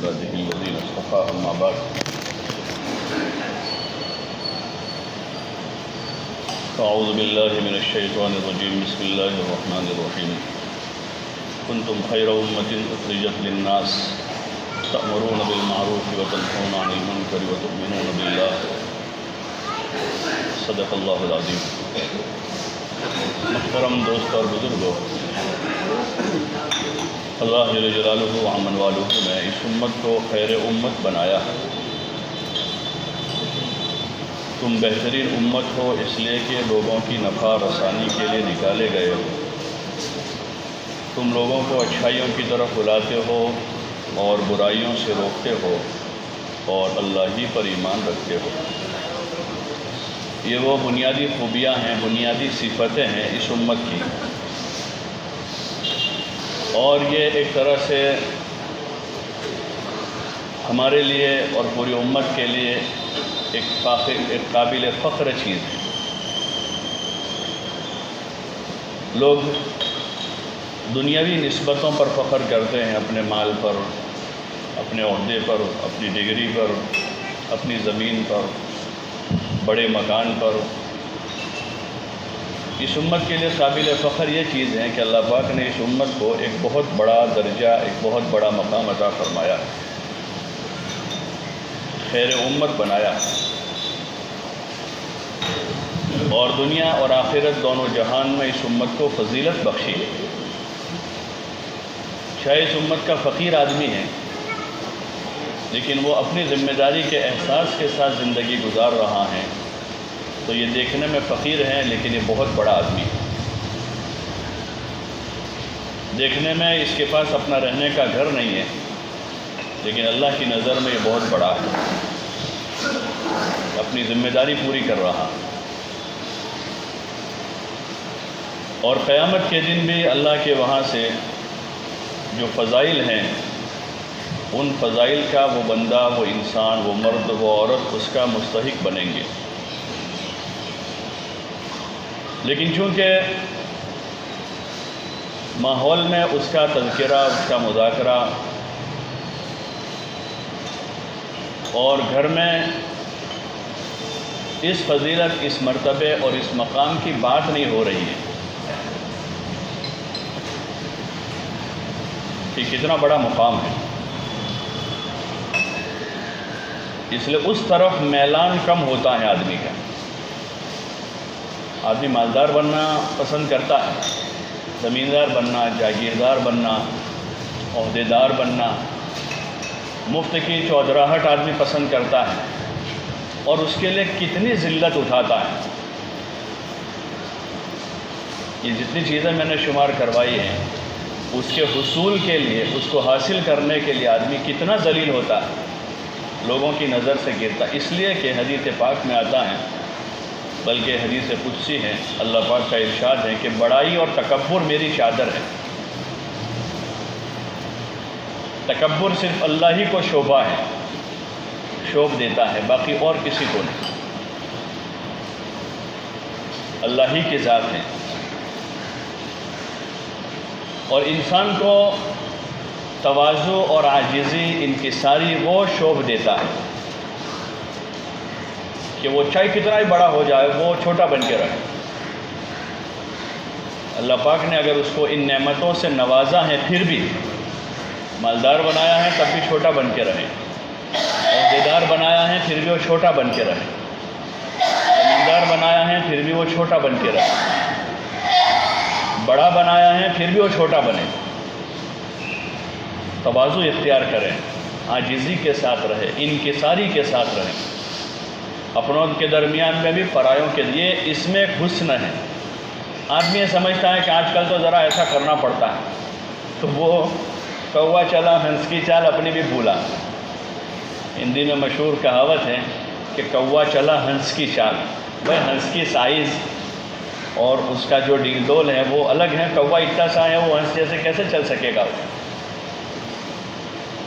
عباده الذين اصطفى أما بعد أعوذ بالله من الشيطان الرجيم بسم الله الرحمن الرحيم كنتم خير أمة أخرجت للناس تأمرون بالمعروف وتنهون عن المنكر وتؤمنون بالله صدق اللہ العظیم۔ محترم دوست اور بزرگوں، اللہ جل جلالہ و عمن والہ نے اس امت کو خیر امت بنایا ہے۔ تم بہترین امت ہو اس لیے کہ لوگوں کی نفع رسانی کے لیے نکالے گئے ہو۔ تم لوگوں کو اچھائیوں کی طرف بلاتے ہو اور برائیوں سے روکتے ہو اور اللہ ہی پر ایمان رکھتے ہو۔ یہ وہ بنیادی خوبیاں ہیں، بنیادی صفتیں ہیں اس امت کی، اور یہ ایک طرح سے ہمارے لیے اور پوری امت کے لیے ایک قابل فخر چیز ہے۔ لوگ دنیاوی نسبتوں پر فخر کرتے ہیں، اپنے مال پر، اپنے عہدے پر، اپنی ڈگری پر، اپنی زمین پر، بڑے مکان پر۔ اس امت کے لیے قابل فخر یہ چیز ہے کہ اللہ پاک نے اس امت کو ایک بہت بڑا درجہ، ایک بہت بڑا مقام عطا فرمایا، خیر امت بنایا، اور دنیا اور آخرت دونوں جہان میں اس امت کو فضیلت بخشی ہے۔ چاہے اس امت کا فقیر آدمی ہے لیکن وہ اپنی ذمہ داری کے احساس کے ساتھ زندگی گزار رہا ہے، تو یہ دیکھنے میں فقیر ہے لیکن یہ بہت بڑا آدمی ہے۔ دیکھنے میں اس کے پاس اپنا رہنے کا گھر نہیں ہے لیکن اللہ کی نظر میں یہ بہت بڑا ہے، اپنی ذمہ داری پوری کر رہا۔ اور قیامت کے دن بھی اللہ کے وہاں سے جو فضائل ہیں، ان فضائل کا وہ بندہ، وہ انسان، وہ مرد، وہ عورت اس کا مستحق بنیں گے۔ لیکن چونکہ ماحول میں اس کا تذکرہ، اس کا مذاکرہ، اور گھر میں اس فضیلت، اس مرتبے اور اس مقام کی بات نہیں ہو رہی ہے کہ کتنا بڑا مقام ہے، اس لیے اس طرف میلان کم ہوتا ہے آدمی کا۔ آدمی مالدار بننا پسند کرتا ہے، زمیندار بننا، جاگیردار بننا، عہدیدار بننا، مفت کی چودراہٹ آدمی پسند کرتا ہے، اور اس کے لیے کتنی ذلت اٹھاتا ہے۔ یہ جتنی چیزیں میں نے شمار کروائی ہیں، اس کے حصول کے لیے، اس کو حاصل کرنے کے لیے آدمی کتنا ذلیل ہوتا ہے، لوگوں کی نظر سے گرتا، اس لیے کہ حدیث پاک میں آتا ہے، بلکہ حدیث قدسی ہے، اللہ پاک کا ارشاد ہے کہ بڑائی اور تکبر میری چادر ہے۔ تکبر صرف اللہ ہی کو شوبہ ہے، شوب دیتا ہے، باقی اور کسی کو نہیں، اللہ ہی کی ذات ہے۔ اور انسان کو تواضع اور عاجزی، انکساری وہ شوب دیتا ہے کہ وہ چاہے کتنا ہی بڑا ہو جائے وہ چھوٹا بن کے رہے۔ اللہ پاک نے اگر اس کو ان نعمتوں سے نوازا ہے، پھر بھی مالدار بنایا ہے تب بھی چھوٹا بن کے رہے، عہدیدار بنایا ہے پھر بھی وہ چھوٹا بن کے رہے، زمیندار بنایا ہے پھر بھی وہ چھوٹا بن کے رہے، بڑا بنایا ہے پھر بھی وہ چھوٹا بنے۔ تواضع اختیار کریں، عاجزی کے ساتھ رہے، انکساری کے ساتھ رہیں، اپنوں کے درمیان میں بھی پرایوں کے لیے، اس میں ایک حسن ہے۔ آدمی یہ سمجھتا ہے کہ آج کل تو ذرا ایسا کرنا پڑتا ہے، تو وہ کوا چلا ہنس کی چال اپنی بھی بھولا۔ ہندی میں مشہور کہاوت ہے کہ کوا چلا ہنس کی چال۔ بھائی ہنس کی سائز اور اس کا جو ڈیل ڈول ہے وہ الگ ہے، کوا اتنا سا ہے، وہ ہنس جیسے کیسے چل سکے گا؟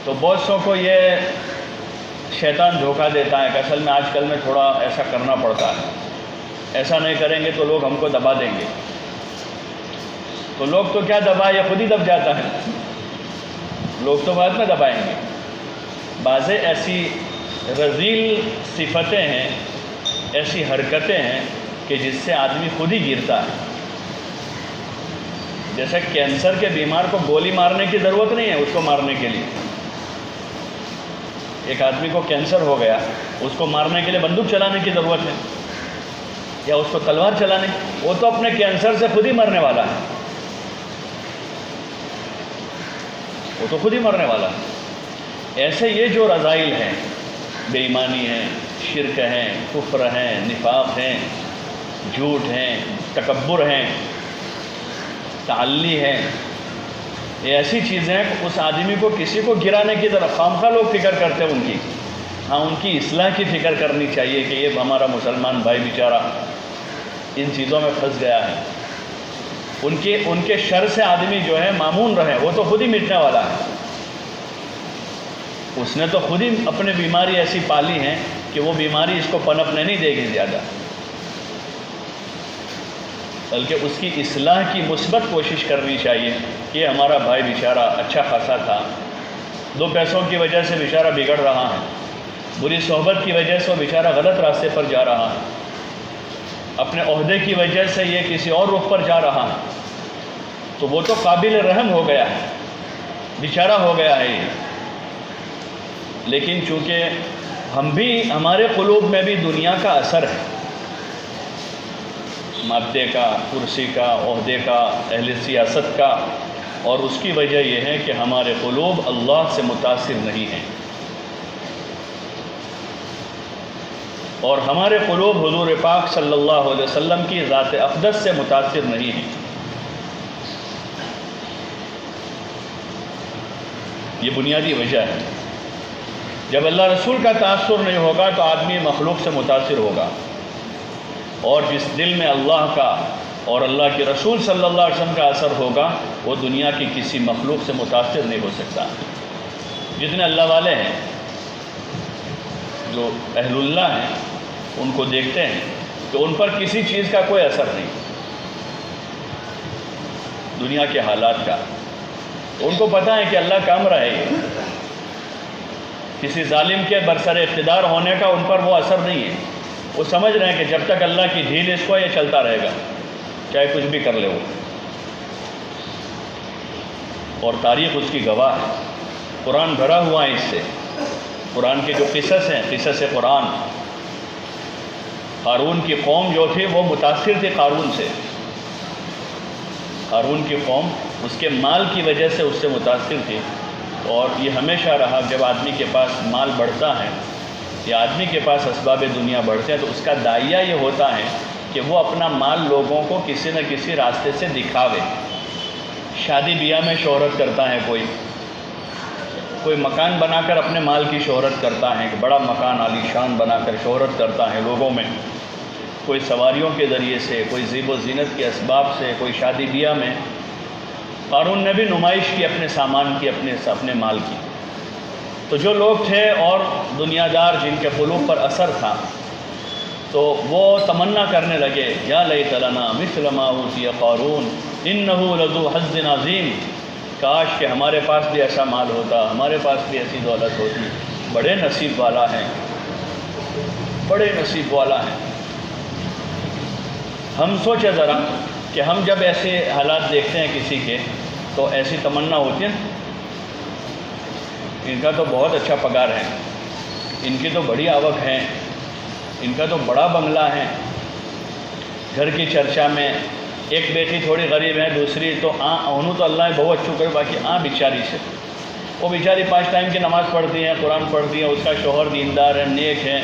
تو بہت سو کو یہ شیطان دھوکہ دیتا ہے کہ اصل میں آج کل میں تھوڑا ایسا کرنا پڑتا ہے، ایسا نہیں کریں گے تو لوگ ہم کو دبا دیں گے۔ تو لوگ تو کیا دبائے، یہ خود ہی دب جاتا ہے، لوگ تو بعد میں دبائیں گے۔ بعض ایسی رذیل صفتیں ہیں، ایسی حرکتیں ہیں کہ جس سے آدمی خود ہی گرتا ہے۔ جیسے کینسر کے بیمار کو گولی مارنے کی ضرورت نہیں ہے اس کو مارنے کے لیے۔ ایک آدمی کو کینسر ہو گیا، اس کو مارنے کے لیے بندوق چلانے کی ضرورت ہے یا اس کو تلوار چلانے کی؟ وہ تو اپنے کینسر سے خود ہی مرنے والا ہے، وہ تو خود ہی مرنے والا ہے۔ ایسے یہ جو رذائل ہیں، بے ایمانی ہیں، شرک ہیں، کفر ہیں، نفاق ہیں، جھوٹ ہیں، تکبر ہیں، تعلی ہے، یہ ایسی چیزیں ہیں کہ اس آدمی کو کسی کو گرانے کی طرف خامخواہ لوگ فکر کرتے ہیں ان کی۔ ہاں، ان کی اصلاح کی فکر کرنی چاہیے کہ یہ ہمارا مسلمان بھائی بیچارہ ان چیزوں میں پھنس گیا ہے۔ ان کے شر سے آدمی جو ہے مامون رہے، وہ تو خود ہی مٹنے والا ہے۔ اس نے تو خود ہی اپنے بیماری ایسی پالی ہے کہ وہ بیماری اس کو پنپنے نہیں دے گی زیادہ، بلکہ اس کی اصلاح کی مثبت کوشش کرنی چاہیے کہ یہ ہمارا بھائی بیچارہ اچھا خاصا تھا، دو پیسوں کی وجہ سے بیچارہ بگڑ رہا ہے، بری صحبت کی وجہ سے وہ بیچارہ غلط راستے پر جا رہا ہے، اپنے عہدے کی وجہ سے یہ کسی اور رخ پر جا رہا ہے، تو وہ تو قابل رحم ہو گیا ہے، بیچارہ ہو گیا ہے یہ۔ لیکن چونکہ ہمارے قلوب میں بھی دنیا کا اثر ہے، مادے کا، کرسی کا، عہدے کا، اہل سیاست کا، اور اس کی وجہ یہ ہے کہ ہمارے قلوب اللہ سے متاثر نہیں ہیں، اور ہمارے قلوب حضور پاک صلی اللہ علیہ وسلم کی ذات اقدس سے متاثر نہیں ہیں۔ یہ بنیادی وجہ ہے۔ جب اللہ رسول کا تاثر نہیں ہوگا تو آدمی مخلوق سے متاثر ہوگا، اور جس دل میں اللہ کا اور اللہ کے رسول صلی اللہ علیہ وسلم کا اثر ہوگا وہ دنیا کی کسی مخلوق سے متاثر نہیں ہو سکتا۔ جتنے اللہ والے ہیں، جو اہل اللہ ہیں، ان کو دیکھتے ہیں تو ان پر کسی چیز کا کوئی اثر نہیں، دنیا کے حالات کا۔ ان کو پتہ ہے کہ اللہ کا امر ہے، کسی ظالم کے برسر اقتدار ہونے کا ان پر وہ اثر نہیں ہے۔ وہ سمجھ رہے ہیں کہ جب تک اللہ کی ڈھیل اس کو، یہ چلتا رہے گا، چاہے کچھ بھی کر لے وہ، اور تاریخ اس کی گواہ ہے۔ قرآن بھرا ہوا ہے اس سے۔ قرآن کے جو قصص ہیں، قصص قرآن، قارون کی قوم جو تھی وہ متاثر تھی قارون سے۔ قارون کی قوم اس کے مال کی وجہ سے اس سے متاثر تھی، اور یہ ہمیشہ رہا جب آدمی کے پاس مال بڑھتا ہے یا آدمی کے پاس اسباب دنیا بڑھتے ہیں تو اس کا داعیہ یہ ہوتا ہے کہ وہ اپنا مال لوگوں کو کسی نہ کسی راستے سے دکھاوے۔ شادی بیاہ میں شہرت کرتا ہے، کوئی مکان بنا کر اپنے مال کی شہرت کرتا ہے، کہ بڑا مکان عالی شان بنا کر شہرت کرتا ہے لوگوں میں، کوئی سواریوں کے ذریعے سے، کوئی زیب و زینت کے اسباب سے، کوئی شادی بیاہ میں۔ قارون نے بھی نمائش کی اپنے سامان کی، اپنے مال کی۔ تو جو لوگ تھے اور دنیا دار جن کے قلوب پر اثر تھا، تو وہ تمنا کرنے لگے، یا لیت لنا مثل ما اوتی قارون انہ لذو حظ عظیم، کاش کہ ہمارے پاس بھی ایسا مال ہوتا، ہمارے پاس بھی ایسی دولت ہوتی، بڑے نصیب والا ہیں، بڑے نصیب والا ہیں۔ ہم سوچے ذرا کہ ہم جب ایسے حالات دیکھتے ہیں کسی کے تو ایسی تمنا ہوتی ہے، ان کا تو بہت اچھا پگار ہے، ان کی تو بڑی آوک ہے، ان کا تو بڑا بنگلہ ہے، گھر کی چرچا میں ایک بیٹی تھوڑی غریب ہے، دوسری تو انہوں تو اللہ بہت اچھو کرے، باقی بیچاری سے، وہ بیچاری 5 ٹائم کی نماز پڑھتی ہیں، قرآن پڑھتی ہیں، اس کا شوہر دیندار ہے، نیک ہے،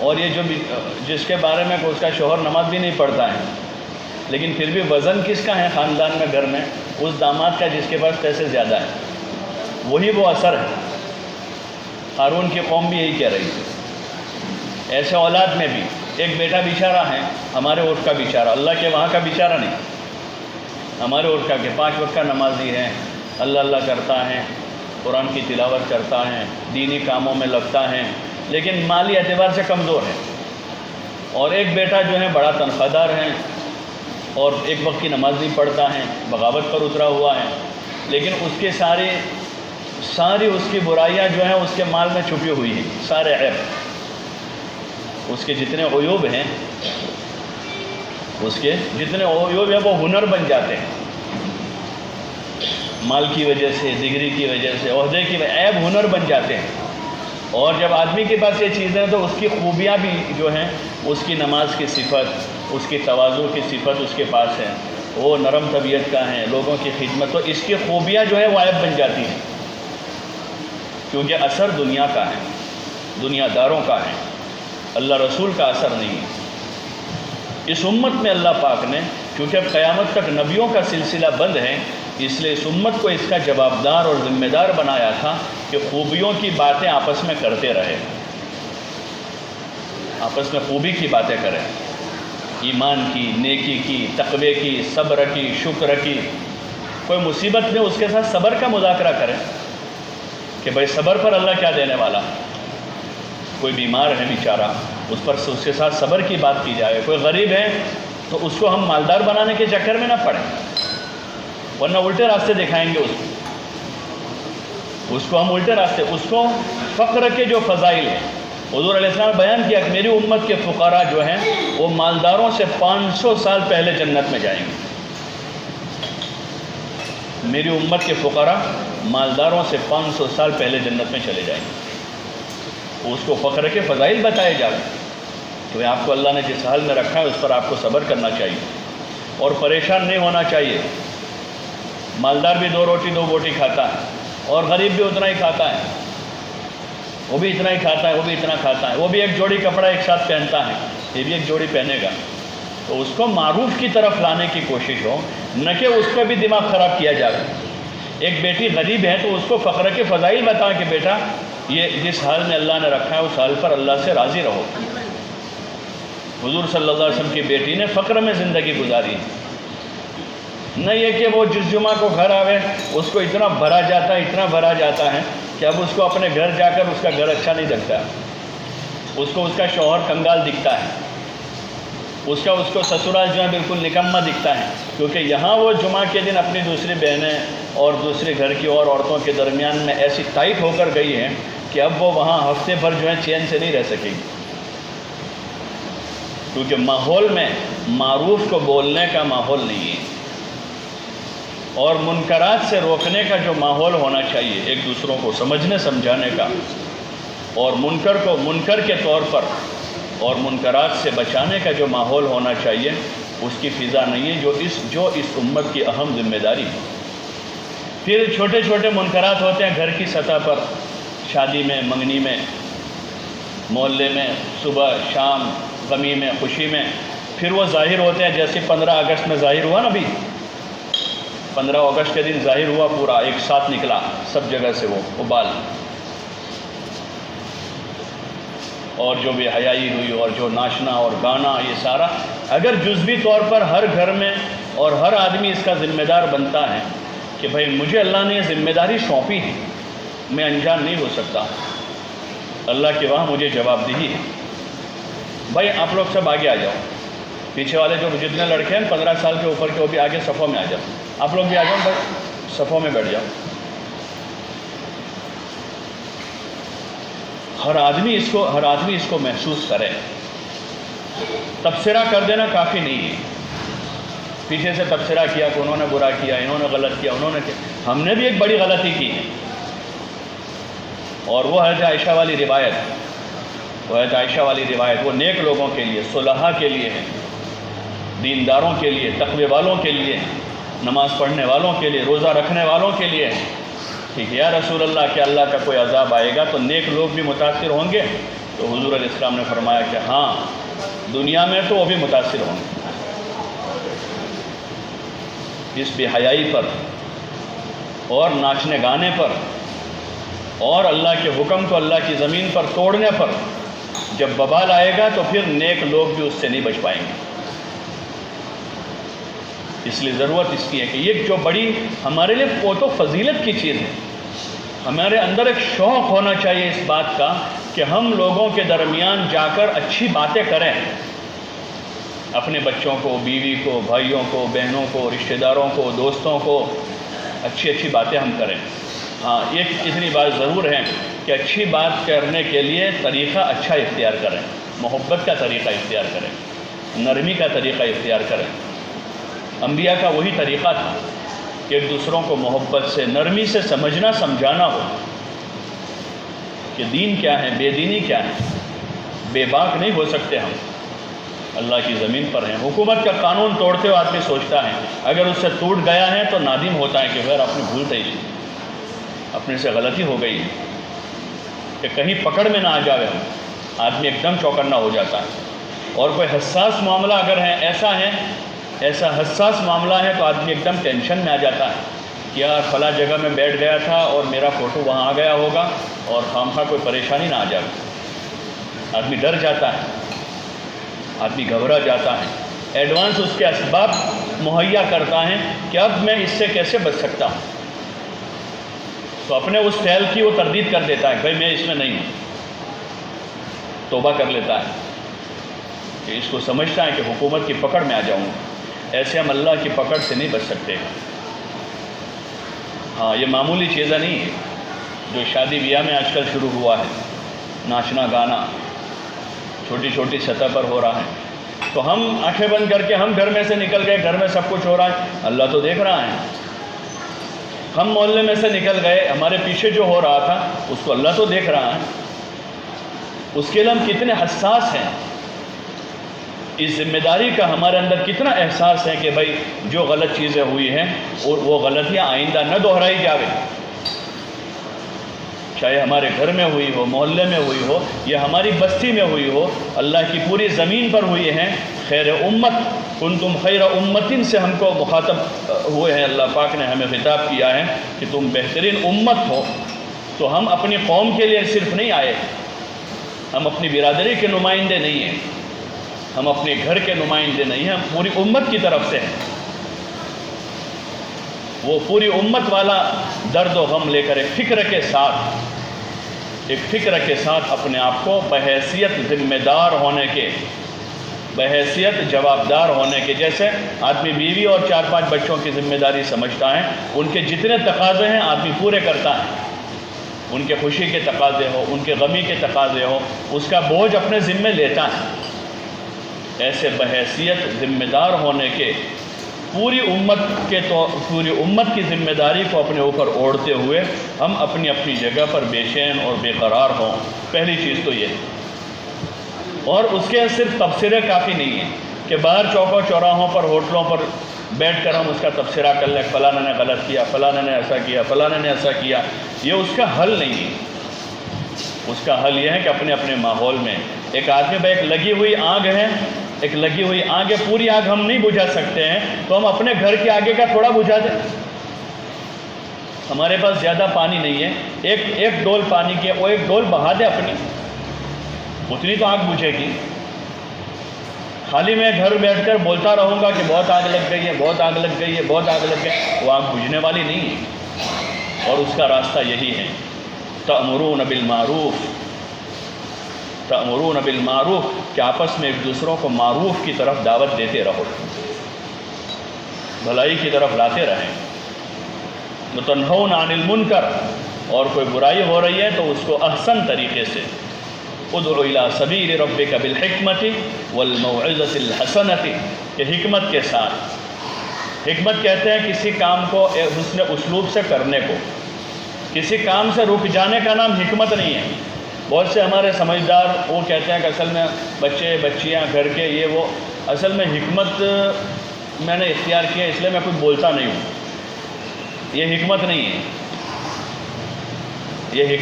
اور یہ جس کے بارے میں اس کا شوہر نماز بھی نہیں پڑھتا ہے، لیکن پھر بھی وزن کس کا ہے خاندان میں، گھر میں؟ اس داماد کا جس کے پاس پیسے زیادہ ہیں، وہی وہ اثر ہے۔ قارون کی قوم بھی یہی کہہ رہی تھی۔ ایسے اولاد میں بھی ایک بیٹا بیچارہ ہے، ہمارے عرف کا بیچارہ، اللہ کے وہاں کا بیچارہ نہیں، ہمارے عرف کا، کہ 5 وقت کا نمازی ہے، اللہ کرتا ہے، قرآن کی تلاوت کرتا ہے، دینی کاموں میں لگتا ہے، لیکن مالی اعتبار سے کمزور ہے۔ اور ایک بیٹا جو ہے بڑا تنخواہ دار ہے اور ایک وقت کی نماز نہیں پڑھتا ہے، بغاوت پر اترا ہوا ہے، لیکن اس کے سارے ساری اس کی برائیاں جو ہیں اس کے مال میں چھپی ہوئی ہیں، سارے عیب، اس کے جتنے عیوب ہیں، اس کے جتنے عیوب ہیں وہ ہنر بن جاتے ہیں، مال کی وجہ سے، ڈگری کی وجہ سے، عہدے کی وجہ، عیب ہنر بن جاتے ہیں۔ اور جب آدمی کے پاس یہ چیزیں ہیں تو اس کی خوبیاں بھی جو ہیں، اس کی نماز کی صفت، اس کی تواضع کی صفت اس کے پاس ہے، وہ نرم طبیعت کا ہے، لوگوں کی خدمت، تو اس کی خوبیاں جو ہے وہ عیب بن جاتی ہیں، کیونکہ اثر دنیا کا ہے، دنیا داروں کا ہے، اللہ رسول کا اثر نہیں ہے۔ اس امت میں اللہ پاک نے، کیونکہ اب قیامت تک نبیوں کا سلسلہ بند ہے، اس لیے اس امت کو اس کا جوابدار اور ذمہ دار بنایا تھا کہ خوبیوں کی باتیں آپس میں کرتے رہے، آپس میں خوبی کی باتیں کریں، ایمان کی، نیکی کی، تقوی کی، صبر کی، شکر کی، کوئی مصیبت میں اس کے ساتھ صبر کا مذاکرہ کریں کہ بھائی صبر پر اللہ کیا دینے والا، کوئی بیمار ہے بیچارہ، اس پر اس کے ساتھ صبر کی بات کی جائے، کوئی غریب ہے تو اس کو ہم مالدار بنانے کے چکر میں نہ پڑیں، ورنہ الٹے راستے دکھائیں گے اس کو ہم الٹے راستے، اس کو فقر کے جو فضائل ہیں، حضور علیہ السلام نے بیان کیا کہ میری امت کے فقراء جو ہیں وہ مالداروں سے 500 سال پہلے جنت میں جائیں گے، میری امت کے فقراء مالداروں سے 500 سال پہلے جنت میں چلے جائیں گے۔ اس کو فقر کے فضائل بتائے جائیں کہ آپ کو اللہ نے جس حال میں رکھا ہے اس پر آپ کو صبر کرنا چاہیے اور پریشان نہیں ہونا چاہیے۔ مالدار بھی 2 روٹی 2 بوٹی کھاتا ہے اور غریب بھی اتنا ہی کھاتا ہے، وہ بھی اتنا ہی کھاتا ہے، وہ بھی اتنا کھاتا ہے، وہ بھی ایک جوڑی کپڑا ایک ساتھ پہنتا ہے، یہ بھی ایک جوڑی پہنے گا، تو اس کو معروف کی طرف لانے کی کوشش ہو، نہ کہ اس کا بھی دماغ خراب کیا جائے۔ ایک بیٹی غریب ہے تو اس کو فقر کے فضائل بتا کہ بیٹا یہ جس حال میں اللہ نے رکھا ہے اس حال پر اللہ سے راضی رہو۔ حضور صلی اللہ علیہ وسلم کی بیٹی نے فقر میں زندگی گزاری، نہ یہ کہ وہ جس جمعہ کو گھر آوے اس کو اتنا بھرا جاتا ہے، اتنا بھرا جاتا ہے کہ اب اس کو اپنے گھر جا کر اس کا گھر اچھا نہیں دکھتا، اس کو اس کا شوہر کنگال دکھتا ہے، اس کو سسرال جو ہے بالکل نکمہ دکھتا ہے، کیونکہ یہاں وہ جمعہ کے دن اپنی دوسری بہنیں اور دوسرے گھر کی اور عورتوں کے درمیان میں ایسی ٹائٹ ہو کر گئی ہے کہ اب وہ وہاں ہفتے بھر جو ہے چین سے نہیں رہ سکے گی، کیونکہ ماحول میں معروف کو بولنے کا ماحول نہیں ہے، اور منکرات سے روکنے کا جو ماحول ہونا چاہیے، ایک دوسروں کو سمجھنے سمجھانے کا، اور منکر کو منکر کے طور پر اور منکرات سے بچانے کا جو ماحول ہونا چاہیے، اس کی فضا نہیں ہے، جو اس امت کی اہم ذمہ داری ہے۔ پھر چھوٹے چھوٹے منکرات ہوتے ہیں گھر کی سطح پر، شادی میں، منگنی میں، محلے میں، صبح شام، غمی میں، خوشی میں، پھر وہ ظاہر ہوتے ہیں، جیسے 15 اگست میں ظاہر ہوا نا، ابھی 15 اگست کے دن ظاہر ہوا، پورا ایک ساتھ نکلا سب جگہ سے وہ ابال، اور جو بے حیائی ہوئی اور جو ناچنا اور گانا، یہ سارا اگر جزوی طور پر ہر گھر میں اور ہر آدمی اس کا ذمہ دار بنتا ہے کہ بھائی مجھے اللہ نے یہ ذمہ داری سونپی ہے، میں انجان نہیں ہو سکتا، اللہ کے وہاں مجھے جواب دہی ہے۔ بھائی آپ لوگ سب آگے آ جاؤ، پیچھے والے جو جتنے لڑکے ہیں 15 سال کے اوپر کے وہ بھی آگے صفوں میں آ جاؤ، آپ لوگ بھی آ جاؤ، بس صفوں میں بیٹھ جاؤ۔ ہر آدمی اس کو محسوس کرے، تبصرہ کر دینا کافی نہیں ہے، پیچھے سے تبصرہ کیا کہ انہوں نے برا کیا، انہوں نے غلط کیا، انہوں نے کیا، ہم نے بھی ایک بڑی غلطی کی ہے، اور وہ حضرت عائشہ والی روایت، وہ نیک لوگوں کے لیے، صلحاء کے لیے ہے، دینداروں کے لیے، تقوی والوں کے لیے، نماز پڑھنے والوں کے لیے، روزہ رکھنے والوں کے لیے ہے۔ ٹھیک ہے یا رسول اللہ کہ اللہ کا کوئی عذاب آئے گا تو نیک لوگ بھی متاثر ہوں گے؟ تو حضور علیہ السلام نے فرمایا کہ ہاں، دنیا میں تو وہ بھی متاثر ہوں گے، اس بے حیائی پر اور ناچنے گانے پر اور اللہ کے حکم کو اللہ کی زمین پر توڑنے پر جب وبال آئے گا تو پھر نیک لوگ بھی اس سے نہیں بچ پائیں گے۔ اس لیے ضرورت اس کی ہے کہ یہ جو بڑی ہمارے لیے بہت فضیلت کی چیز ہے، ہمارے اندر ایک شوق ہونا چاہیے اس بات کا کہ ہم لوگوں کے درمیان جا کر اچھی باتیں کریں، اپنے بچوں کو، بیوی کو، بھائیوں کو، بہنوں کو، رشتہ داروں کو، دوستوں کو اچھی باتیں ہم کریں، ہاں ایک اتنی بات ضرور ہے کہ اچھی بات کرنے کے لیے طریقہ اچھا اختیار کریں، محبت کا طریقہ اختیار کریں، نرمی کا طریقہ اختیار کریں۔ انبیاء کا وہی طریقہ تھا کہ ایک دوسروں کو محبت سے، نرمی سے سمجھنا سمجھانا ہو کہ دین کیا ہے، بے دینی کیا ہے۔ بے باک نہیں ہو سکتے ہم، اللہ کی زمین پر ہیں۔ حکومت کا قانون توڑتے ہوئے آدمی سوچتا ہے، اگر اس سے ٹوٹ گیا ہے تو نادم ہوتا ہے کہ خیر اپنی بھولتے ہی، اپنے سے غلطی ہو گئی کہ کہیں پکڑ میں نہ آ جاوے ہم، آدمی ایک دم چوکنا ہو جاتا ہے۔ اور کوئی حساس معاملہ اگر ہے، ایسا حساس معاملہ ہے تو آدمی ایک دم ٹینشن میں آ جاتا ہے کہ یار فلاں جگہ میں بیٹھ گیا تھا اور میرا فوٹو وہاں آ گیا ہوگا اور خامخواہ کوئی پریشانی نہ آ جائے۔ آدمی ڈر جاتا ہے، آدمی گھبرا جاتا ہے، ایڈوانس اس کے اسباب مہیا کرتا ہے کہ اب میں اس سے کیسے بچ سکتا ہوں، تو اپنے اس فعل کی وہ تردید کر دیتا ہے، بھائی میں اس میں نہیں ہوں، توبہ کر لیتا ہے کہ اس کو سمجھتا ہے کہ حکومت کی پکڑ میں آ جاؤں گا۔ ایسے ہم اللہ کی پکڑ سے نہیں بچ سکتے۔ ہاں یہ معمولی چیزیں نہیں ہے جو شادی بیاہ میں آج کل شروع ہوا ہے، ناچنا گانا چھوٹی چھوٹی سطح پر ہو رہا ہے، تو ہم آنکھیں بند کر کے ہم گھر میں سے نکل گئے، گھر میں سب کچھ ہو رہا ہے، اللہ تو دیکھ رہا ہے۔ ہم محلے میں سے نکل گئے، ہمارے پیچھے جو ہو رہا تھا اس کو اللہ تو دیکھ رہا ہے۔ اس کے لیے ہم کتنے حساس ہیں، اس ذمہ داری کا ہمارے اندر کتنا احساس ہے کہ بھائی جو غلط چیزیں ہوئی ہیں اور وہ غلطیاں آئندہ نہ دہرائی جاوے، چاہے ہمارے گھر میں ہوئی ہو، محلے میں ہوئی ہو، یا ہماری بستی میں ہوئی ہو، اللہ کی پوری زمین پر ہوئی ہیں۔ خیر امت کنتم خیر امتن سے ہم کو مخاطب ہوئے ہیں، اللہ پاک نے ہمیں خطاب کیا ہے کہ تم بہترین امت ہو۔ تو ہم اپنی قوم کے لیے صرف نہیں آئے، ہم اپنی برادری کے نمائندے نہیں ہیں، ہم اپنے گھر کے نمائندے نہیں ہیں، ہم پوری امت کی طرف سے ہیں۔ وہ پوری امت والا درد و غم لے کر ایک فکر کے ساتھ اپنے آپ کو بحیثیت ذمہ دار ہونے کے، بحیثیت جوابدار ہونے کے، جیسے آدمی بیوی اور 4-5 بچوں کی ذمہ داری سمجھتا ہے، ان کے جتنے تقاضے ہیں آدمی پورے کرتا ہے، ان کے خوشی کے تقاضے ہو، ان کے غمی کے تقاضے ہو، اس کا بوجھ اپنے ذمہ لیتا ہے۔ ایسے بحیثیت ذمہ دار ہونے کے پوری امت کی ذمہ داری کو اپنے اوپر اوڑھتے ہوئے ہم اپنی اپنی جگہ پر بے چین اور بے قرار ہوں۔ پہلی چیز تو یہ ہے۔ اور اس کے صرف تبصرے کافی نہیں ہیں کہ باہر چوکوں چوراہوں پر، ہوٹلوں پر بیٹھ کر ہم اس کا تبصرہ کر لیں، فلاں نے غلط کیا، فلاں نے ایسا کیا، فلاں نے ایسا کیا۔ یہ اس کا حل نہیں ہے۔ اس کا حل یہ ہے کہ اپنے اپنے ماحول میں ایک آدمی بھائی، ایک لگی ہوئی آگ ہے، ایک لگی ہوئی آگ ہے، پوری آگ ہم نہیں بجھا سکتے ہیں، تو ہم اپنے گھر کے آگے کا تھوڑا بجھا دیں۔ ہمارے پاس زیادہ پانی نہیں ہے، ایک ڈول پانی کی، وہ ایک ڈول بہا دے اپنی، اتنی تو آگ بجھے گی۔ خالی میں گھر بیٹھ کر بولتا رہوں گا کہ بہت آگ لگ گئی ہے، بہت آگ لگ گئی ہے، بہت آگ لگ گئی، وہ آگ بجھنے والی نہیں ہے۔ اور اس کا راستہ یہی ہے، تأمرون بالمعروف، کہ آپس میں ایک دوسروں کو معروف کی طرف دعوت دیتے رہو، بھلائی کی طرف لاتے رہیں۔ وتنہون عن المنکر، اور کوئی برائی ہو رہی ہے تو اس کو احسن طریقے سے، ادعو الی سبیل ربک بالحکمت والموعظۃ الحسنۃ، کہ حکمت کے ساتھ، حکمت کہتے ہیں کسی کام کو حسن اسلوب سے کرنے کو، کسی کام سے رک جانے کا نام حکمت نہیں ہے۔ بہت سے ہمارے سمجھدار وہ کہتے ہیں کہ اصل میں بچے بچیاں گھر کے یہ وہ، اصل میں حکمت میں نے اختیار کیا اس لیے میں کچھ بولتا نہیں ہوں۔ یہ حکمت نہیں ہے۔ یہ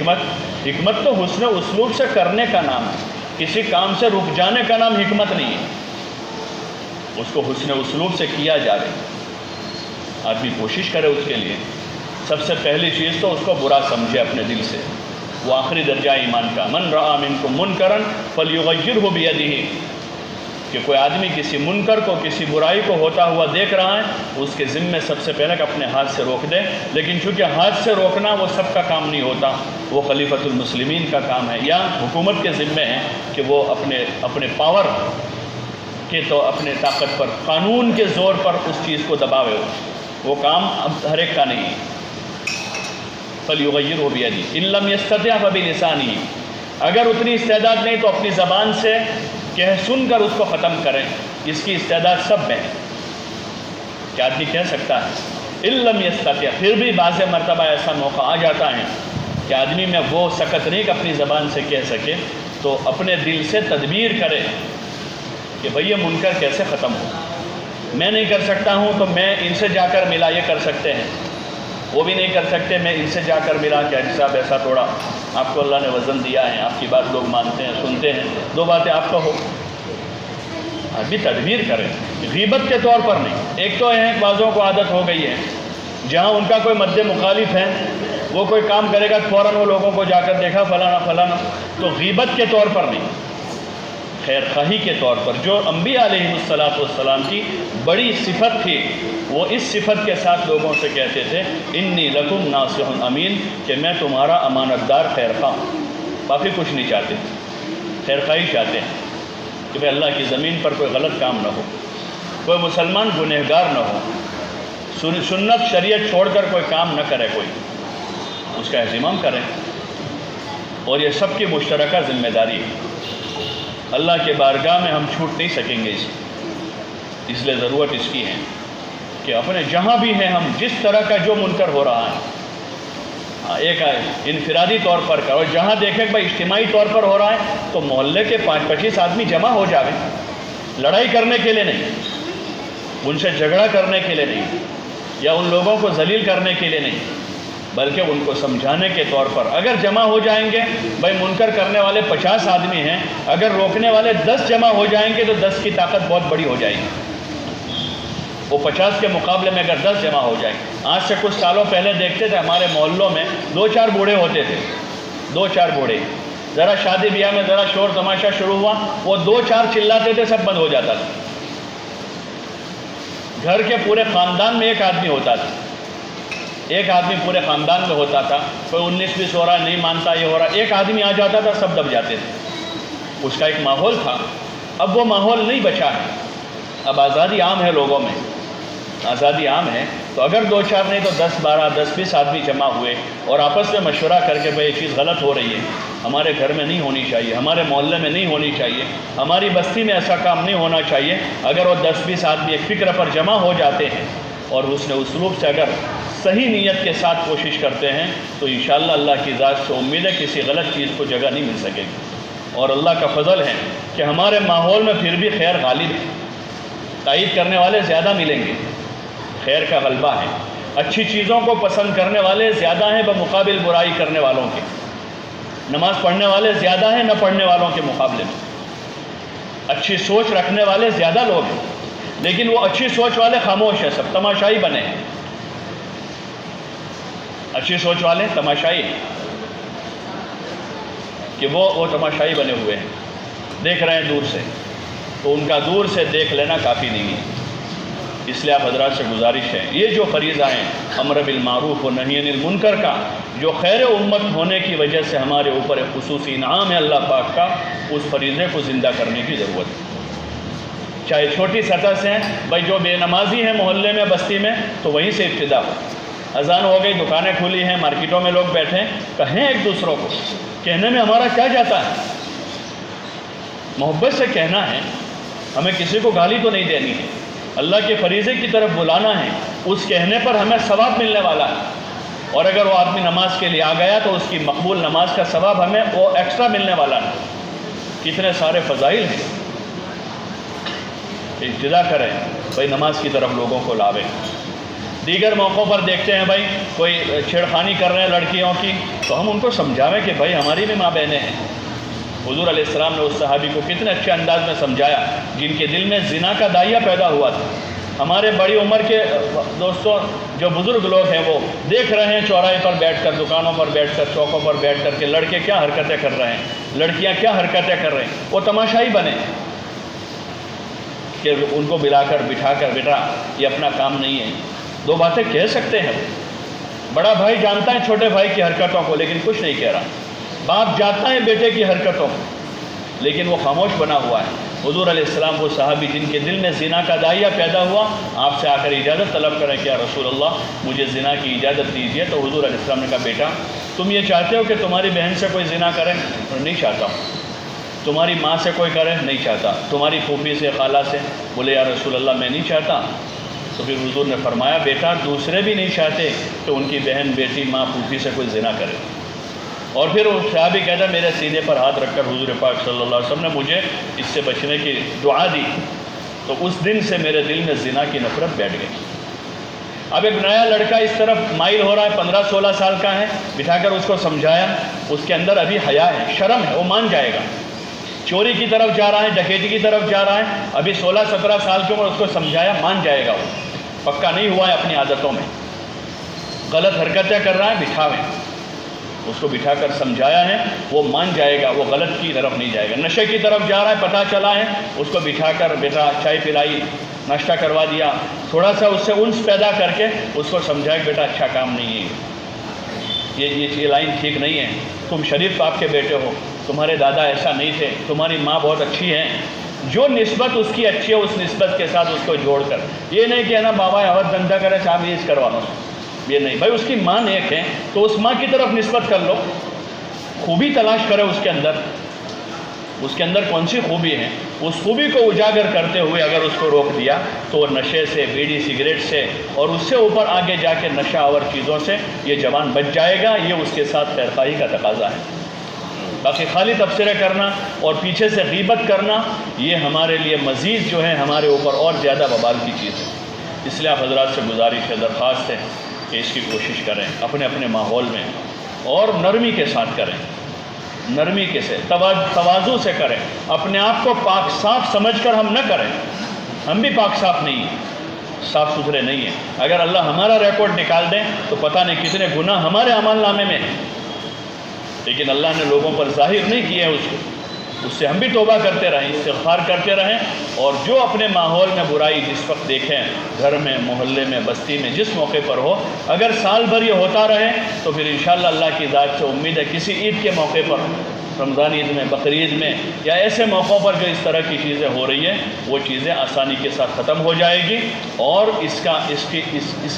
حکمت تو حسن اسلوب سے کرنے کا نام ہے، کسی کام سے رک جانے کا نام حکمت نہیں ہے۔ اس کو حسن اسلوب سے کیا جائے، آدمی کوشش کرے اس کے لیے۔ سب سے پہلی چیز تو اس کو برا سمجھے اپنے دل سے، وہ آخری درجہ ایمان کا، من رأى منکم منکرا فلیغیرہ بیدہ، کہ کوئی آدمی کسی منکر کو، کسی برائی کو ہوتا ہوا دیکھ رہا ہے، اس کے ذمے سب سے پہلے کہ اپنے ہاتھ سے روک دے۔ لیکن چونکہ ہاتھ سے روکنا وہ سب کا کام نہیں ہوتا، وہ خلیفۃ المسلمین کا کام ہے، یا حکومت کے ذمے ہے کہ وہ اپنے پاور کے، تو اپنے طاقت پر، قانون کے زور پر اس چیز کو دباوے۔ وہ کام ہر ایک کا نہیں ہے۔ فلیغیرہ بیدیہ ان لم یستطع فبلسانہ، اگر اتنی استعداد نہیں تو اپنی زبان سے کہہ سن کر اس کو ختم کریں۔ اس کی استعداد سب میں ہے کہ آدمی کہہ سکتا ہے، ان لم یستطع، پھر بھی بعض مرتبہ ایسا موقع آ جاتا ہے کہ آدمی میں وہ سکت نہیں کہ اپنی زبان سے کہہ سکے، تو اپنے دل سے تدبیر کرے کہ بھئی یہ منکر کیسے ختم ہو، میں نہیں کر سکتا ہوں تو میں ان سے جا کر ملا، یہ کر سکتے ہیں، وہ بھی نہیں کر سکتے، میں ان سے جا کر ملا کہ حاجی صاحب ایسا تھوڑا آپ کو اللہ نے وزن دیا ہے، آپ کی بات لوگ مانتے ہیں، سنتے ہیں، دو باتیں آپ کہو، آدمی تدبیر کرے، غیبت کے طور پر نہیں۔ ایک تو ہے بعضوں کو عادت ہو گئی ہے، جہاں ان کا کوئی مد مخالف ہے، وہ کوئی کام کرے گا فوراً وہ لوگوں کو جا کر دیکھا فلانا فلانا، تو غیبت کے طور پر نہیں، خیر خواہی کے طور پر، جو انبیاء علیہ السلام کی بڑی صفت تھی، وہ اس صفت کے ساتھ لوگوں سے کہتے تھے انی لکم ناصح امین، کہ میں تمہارا امانت دار خیر خواہ ہوں، باقی کچھ نہیں چاہتے، خیر خواہی چاہتے ہیں کہ بھئی اللہ کی زمین پر کوئی غلط کام نہ ہو، کوئی مسلمان گنہگار نہ ہو، سنت شریعت چھوڑ کر کوئی کام نہ کرے، کوئی اس کا اہتمام کریں، اور یہ سب کی مشترکہ ذمہ داری ہے۔ اللہ کے بارگاہ میں ہم چھوٹ نہیں سکیں گے اس لیے ضرورت اس کی ہے کہ اپنے جہاں بھی ہیں ہم جس طرح کا جو منکر ہو رہا ہے، ایک انفرادی طور پر کا، اور جہاں دیکھیں کہ بھائی اجتماعی طور پر ہو رہا ہے تو محلے کے 25 آدمی جمع ہو جاویں، لڑائی کرنے کے لیے نہیں، ان سے جھگڑا کرنے کے لیے نہیں، یا ان لوگوں کو ذلیل کرنے کے لیے نہیں، بلکہ ان کو سمجھانے کے طور پر اگر جمع ہو جائیں گے، بھائی منکر کرنے والے 50 آدمی ہیں، اگر روکنے والے 10 جمع ہو جائیں گے تو 10 کی طاقت بہت بڑی ہو جائے گی، وہ 50 کے مقابلے میں اگر 10 جمع ہو جائیں۔ آج سے کچھ سالوں پہلے دیکھتے تھے ہمارے محلوں میں 2-4 بوڑھے ہوتے تھے، 2-4 بوڑھے، ذرا شادی بیاہ میں ذرا شور تماشا شروع ہوا، وہ 2-4 چلاتے تھے، سب بند ہو جاتا تھا۔ گھر کے پورے خاندان میں ایک آدمی ہوتا تھا، ایک آدمی پورے خاندان میں ہوتا تھا، کوئی 19-20 ہو رہا ہے نہیں مانتا، یہ ہو رہا ہے، ایک آدمی آ جاتا تھا، سب دب جاتے تھے۔ اس کا ایک ماحول تھا، اب وہ ماحول نہیں بچا ہے، اب آزادی عام ہے، لوگوں میں آزادی عام ہے، تو اگر 2-4 نہیں تو 10-12 10-20 آدمی جمع ہوئے اور آپس میں مشورہ کر کے بھئی یہ چیز غلط ہو رہی ہے، ہمارے گھر میں نہیں ہونی چاہیے، ہمارے محلے میں نہیں ہونی چاہیے، ہماری بستی میں ایسا کام نہیں ہونا چاہیے، اگر وہ 10-20 آدمی ایک فکر پر جمع ہو جاتے ہیں اور اس نے اسلوب سے اگر صحیح نیت کے ساتھ کوشش کرتے ہیں تو انشاءاللہ اللہ کی ذات سے امید ہے کسی غلط چیز کو جگہ نہیں مل سکے گی، اور اللہ کا فضل ہے کہ ہمارے ماحول میں پھر بھی خیر غالب ہے، تائید کرنے والے زیادہ ملیں گے، خیر کا غلبہ ہے، اچھی چیزوں کو پسند کرنے والے زیادہ ہیں بمقابل برائی کرنے والوں کے، نماز پڑھنے والے زیادہ ہیں نہ پڑھنے والوں کے مقابلے میں، اچھی سوچ رکھنے والے زیادہ لوگ ہیں، لیکن وہ اچھی سوچ والے خاموش ہیں، سب تماشائی بنے ہیں، اچھی سوچ والے تماشائی ہیں کہ وہ تماشائی بنے ہوئے ہیں، دیکھ رہے ہیں دور سے، تو ان کا دور سے دیکھ لینا کافی نہیں ہے۔ اس لیے آپ حضرات سے گزارش ہے، یہ جو فریضہ ہیں امر بالمعروف و نہی عن المنکر کا، جو خیر امت ہونے کی وجہ سے ہمارے اوپر ایک خصوصی انعام ہے اللہ پاک کا، اس فریضے کو زندہ کرنے کی ضرورت ہے، چاہے چھوٹی سطح سے ہیں، بھائی جو بے نمازی ہیں محلے میں بستی میں تو وہیں سے ابتدا ہو، اذان ہو گئی، دکانیں کھلی ہیں، مارکیٹوں میں لوگ بیٹھے ہیں، کہیں ایک دوسروں کو، کہنے میں ہمارا کیا جاتا ہے، محبت سے کہنا ہے، ہمیں کسی کو گالی تو نہیں دینی ہے، اللہ کے فریضے کی طرف بلانا ہے، اس کہنے پر ہمیں ثواب ملنے والا ہے، اور اگر وہ آدمی نماز کے لیے آ گیا تو اس کی مقبول نماز کا ثواب ہمیں وہ ایکسٹرا ملنے والا ہے۔ کتنے سارے فضائل ہیں، ابتدا کریں بھائی نماز کی طرف لوگوں کو لاویں۔ دیگر موقعوں پر دیکھتے ہیں بھائی کوئی چھیڑخانی کر رہے ہیں لڑکیوں کی، تو ہم ان کو سمجھاویں کہ بھائی ہماری بھی ماں بہنیں ہیں۔ حضور علیہ السلام نے اس صحابی کو کتنے اچھے انداز میں سمجھایا جن کے دل میں زنا کا داعیہ پیدا ہوا تھا۔ ہمارے بڑی عمر کے دوستوں جو بزرگ لوگ ہیں وہ دیکھ رہے ہیں چوراہے پر بیٹھ کر، دکانوں پر بیٹھ کر، چوکوں پر بیٹھ کر کے لڑکے کیا حرکتیں کر رہے ہیں، لڑکیاں کیا حرکتیں کر رہے ہیں، وہ تماشائی بنے کہ ان کو بلا کر بٹھا کر بیٹا یہ اپنا کام نہیں ہے، دو باتیں کہہ سکتے ہیں۔ بڑا بھائی جانتا ہے چھوٹے بھائی کی حرکتوں کو لیکن کچھ نہیں کہہ رہا، باپ جانتا ہے بیٹے کی حرکتوں کو لیکن وہ خاموش بنا ہوا ہے، حضور علیہ السلام وہ صحابی جن کے دل میں زنا کا داعیہ پیدا ہوا، آپ سے آ کر اجازت طلب کریں کہ یا رسول اللہ مجھے زنا کی اجازت دیجیے، تو حضور علیہ السلام نے کہا بیٹا تم یہ چاہتے ہو کہ تمہاری بہن سے کوئی زنا کرے؟ نہیں چاہتا ہوں۔ تمہاری ماں سے کوئی کرے؟ نہیں چاہتا۔ تمہاری پھوپھی سے، خالہ سے؟ بولے یا رسول اللہ میں نہیں چاہتا۔ تو پھر حضور نے فرمایا بیٹا دوسرے بھی نہیں چاہتے کہ ان کی بہن، بیٹی، ماں، پھوپھی سے کوئی زنا کرے۔ اور پھر وہ صحابی کہتا میرے سینے پر ہاتھ رکھ کر حضور پاک صلی اللہ علیہ وسلم نے مجھے اس سے بچنے کی دعا دی، تو اس دن سے میرے دل میں زنا کی نفرت بیٹھ گئی۔ اب ایک نیا لڑکا اس طرف مائل ہو رہا ہے، 15-16 سال کا ہے، بٹھا کر اس کو سمجھایا، اس کے اندر ابھی حیا ہے، شرم ہے، وہ مان جائے گا۔ چوری کی طرف جا رہا ہے، ڈکیتی کی طرف جا رہا ہے، ابھی 16-17 سال کی عمر، اس کو سمجھایا، مان جائے گا، وہ پکا نہیں ہوا ہے اپنی عادتوں میں، غلط حرکتیں کر رہا ہے، بٹھاویں، اس کو بٹھا کر سمجھایا ہے، وہ مان جائے گا، وہ غلط کی طرف نہیں جائے گا۔ نشے کی طرف جا رہا ہے، پتہ چلا ہے، اس کو بٹھا کر بیٹا چائے پلائی، ناشتہ کروا دیا، تھوڑا سا اس سے انس پیدا کر کے اس کو سمجھایا کہ بیٹا اچھا کام نہیں ہے، یہ لائن ٹھیک نہیں ہے، تم شریف باپ کے بیٹے ہو، تمہارے دادا ایسا نہیں تھے، تمہاری ماں بہت اچھی ہے، جو نسبت اس کی اچھی ہے اس نسبت کے ساتھ اس کو جوڑ کر، یہ نہیں کہ نا بابا عوض دھندا کرے صاحب یہ کروا لو، یہ نہیں بھائی، اس کی ماں نیک ہے تو اس ماں کی طرف نسبت کر لو، خوبی تلاش کرے اس کے اندر کون سی خوبی ہے، اس خوبی کو اجاگر کرتے ہوئے اگر اس کو روک دیا تو وہ نشے سے، بیڑی سگریٹ سے اور اس سے اوپر آگے جا کے نشہ آور چیزوں سے یہ جوان بچ جائے گا۔ یہ اس کے ساتھ خیرخواہی کا تقاضا ہے۔ باقی خالی تبصرے کرنا اور پیچھے سے غیبت کرنا یہ ہمارے لیے مزید جو ہے ہمارے اوپر اور زیادہ وبال کی چیز ہے۔ اس لیے آپ حضرات سے گزارش ہے، درخواست ہے کہ اس کی کوشش کریں اپنے اپنے ماحول میں، اور نرمی کے ساتھ کریں، نرمی کے سے تواضع سے کریں، اپنے آپ کو پاک صاف سمجھ کر ہم نہ کریں، ہم بھی پاک صاف نہیں ہیں، صاف ستھرے نہیں ہیں۔ اگر اللہ ہمارا ریکارڈ نکال دیں تو پتہ نہیں کتنے گناہ ہمارے عمل نامے میں ہیں، لیکن اللہ نے لوگوں پر ظاہر نہیں کیا ہے اس سے ہم بھی توبہ کرتے رہیں، استغفار کرتے رہیں، اور جو اپنے ماحول میں برائی جس وقت دیکھیں، گھر میں، محلے میں، بستی میں، جس موقع پر ہو، اگر سال بھر یہ ہوتا رہے تو پھر انشاءاللہ اللہ کی ذات سے امید ہے کسی عید کے موقع پر، رمضان عید میں، بقرعید میں، یا ایسے موقعوں پر جو اس طرح کی چیزیں ہو رہی ہیں وہ چیزیں آسانی کے ساتھ ختم ہو جائے گی، اور اس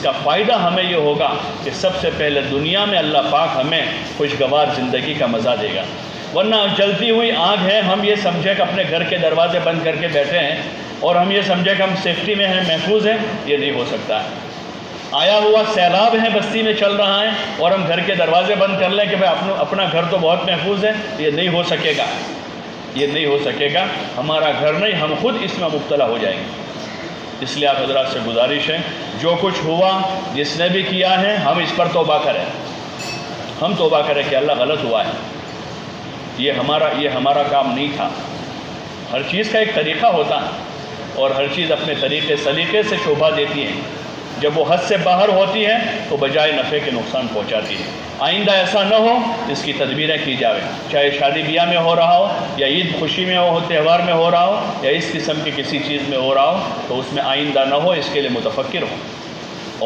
کا فائدہ ہمیں یہ ہوگا کہ سب سے پہلے دنیا میں اللہ پاک ہمیں خوشگوار زندگی کا مزہ دے گا۔ ورنہ جلتی ہوئی آگ ہے، ہم یہ سمجھے کہ اپنے گھر کے دروازے بند کر کے بیٹھے ہیں اور ہم یہ سمجھے کہ ہم سیفٹی میں ہیں، محفوظ ہیں، یہ نہیں ہو سکتا ہے۔ آیا ہوا سیلاب ہے، بستی میں چل رہا ہے، اور ہم گھر کے دروازے بند کر لیں کہ بھائی اپنا گھر تو بہت محفوظ ہے، یہ نہیں ہو سکے گا، یہ نہیں ہو سکے گا، ہمارا گھر نہیں، ہم خود اس میں مبتلا ہو جائیں گے۔ اس لیے آپ حضرات سے گزارش ہے، جو کچھ ہوا، جس نے بھی کیا ہے، ہم اس پر توبہ کریں، ہم توبہ کریں کہ اللہ غلط ہوا ہے، یہ ہمارا کام نہیں تھا۔ ہر چیز کا ایک طریقہ ہوتا ہے، اور ہر چیز اپنے طریقے سلیقے سے شوبھا دیتی ہے، جب وہ حد سے باہر ہوتی ہے تو بجائے نفع کے نقصان پہنچاتی ہے۔ آئندہ ایسا نہ ہو، اس کی تدبیریں کی جاویں، چاہے شادی بیاہ میں ہو رہا ہو، یا عید خوشی میں ہو، تہوار میں ہو رہا ہو، یا اس قسم کی کسی چیز میں ہو رہا ہو، تو اس میں آئندہ نہ ہو، اس کے لیے متفکر ہوں،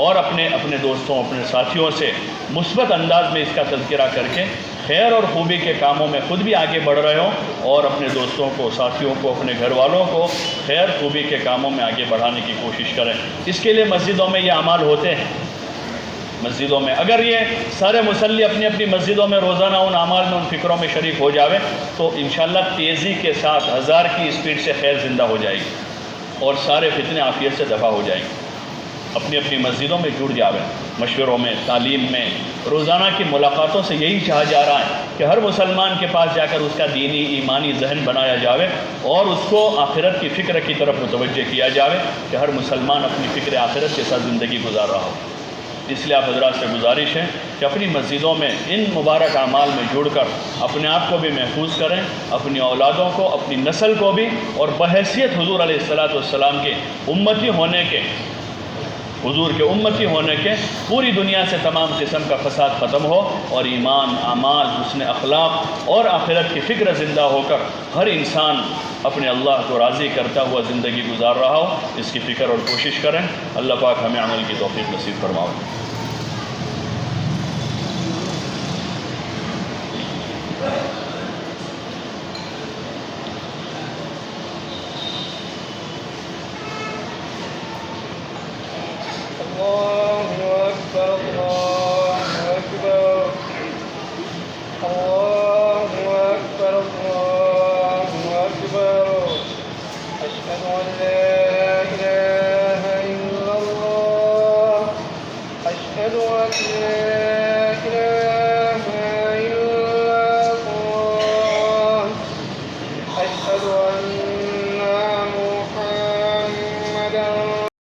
اور اپنے دوستوں، اپنے ساتھیوں سے مثبت انداز میں اس کا تذکرہ کر کے خیر اور خوبی کے کاموں میں خود بھی آگے بڑھ رہے ہوں، اور اپنے دوستوں کو، ساتھیوں کو، اپنے گھر والوں کو خیر خوبی کے کاموں میں آگے بڑھانے کی کوشش کریں۔ اس کے لیے مسجدوں میں یہ اعمال ہوتے ہیں، مسجدوں میں اگر یہ سارے مصلی اپنی اپنی مسجدوں میں روزانہ ان اعمال میں، ان فکروں میں شریک ہو جاوے تو انشاءاللہ تیزی کے ساتھ 1000 کی اسپیڈ سے خیر زندہ ہو جائے گی، اور سارے فتنے عافیت سے دفع ہو جائیں گے۔ اپنی اپنی مسجدوں میں جڑ جاویں، مشوروں میں، تعلیم میں، روزانہ کی ملاقاتوں سے یہی چاہا جا رہا ہے کہ ہر مسلمان کے پاس جا کر اس کا دینی ایمانی ذہن بنایا جاوے، اور اس کو آخرت کی فکر کی طرف متوجہ کیا جاوے کہ ہر مسلمان اپنی فکر آخرت کے ساتھ زندگی گزار رہا ہو۔ اس لیے آپ حضرات سے گزارش ہے کہ اپنی مسجدوں میں ان مبارک اعمال میں جڑ کر اپنے آپ کو بھی محفوظ کریں، اپنی اولادوں کو، اپنی نسل کو بھی، اور بحیثیت حضور علیہ السلام کے امتی ہونے کے، حضور کے امتی ہونے کے، پوری دنیا سے تمام قسم کا فساد ختم ہو، اور ایمان، اعمال، حسن اخلاق اور آخرت کی فکر زندہ ہو کر ہر انسان اپنے اللہ کو راضی کرتا ہوا زندگی گزار رہا ہو۔ اس کی فکر اور کوشش کریں۔ اللہ پاک ہمیں عمل کی توفیق نصیب فرمائے۔ أشهد أن لا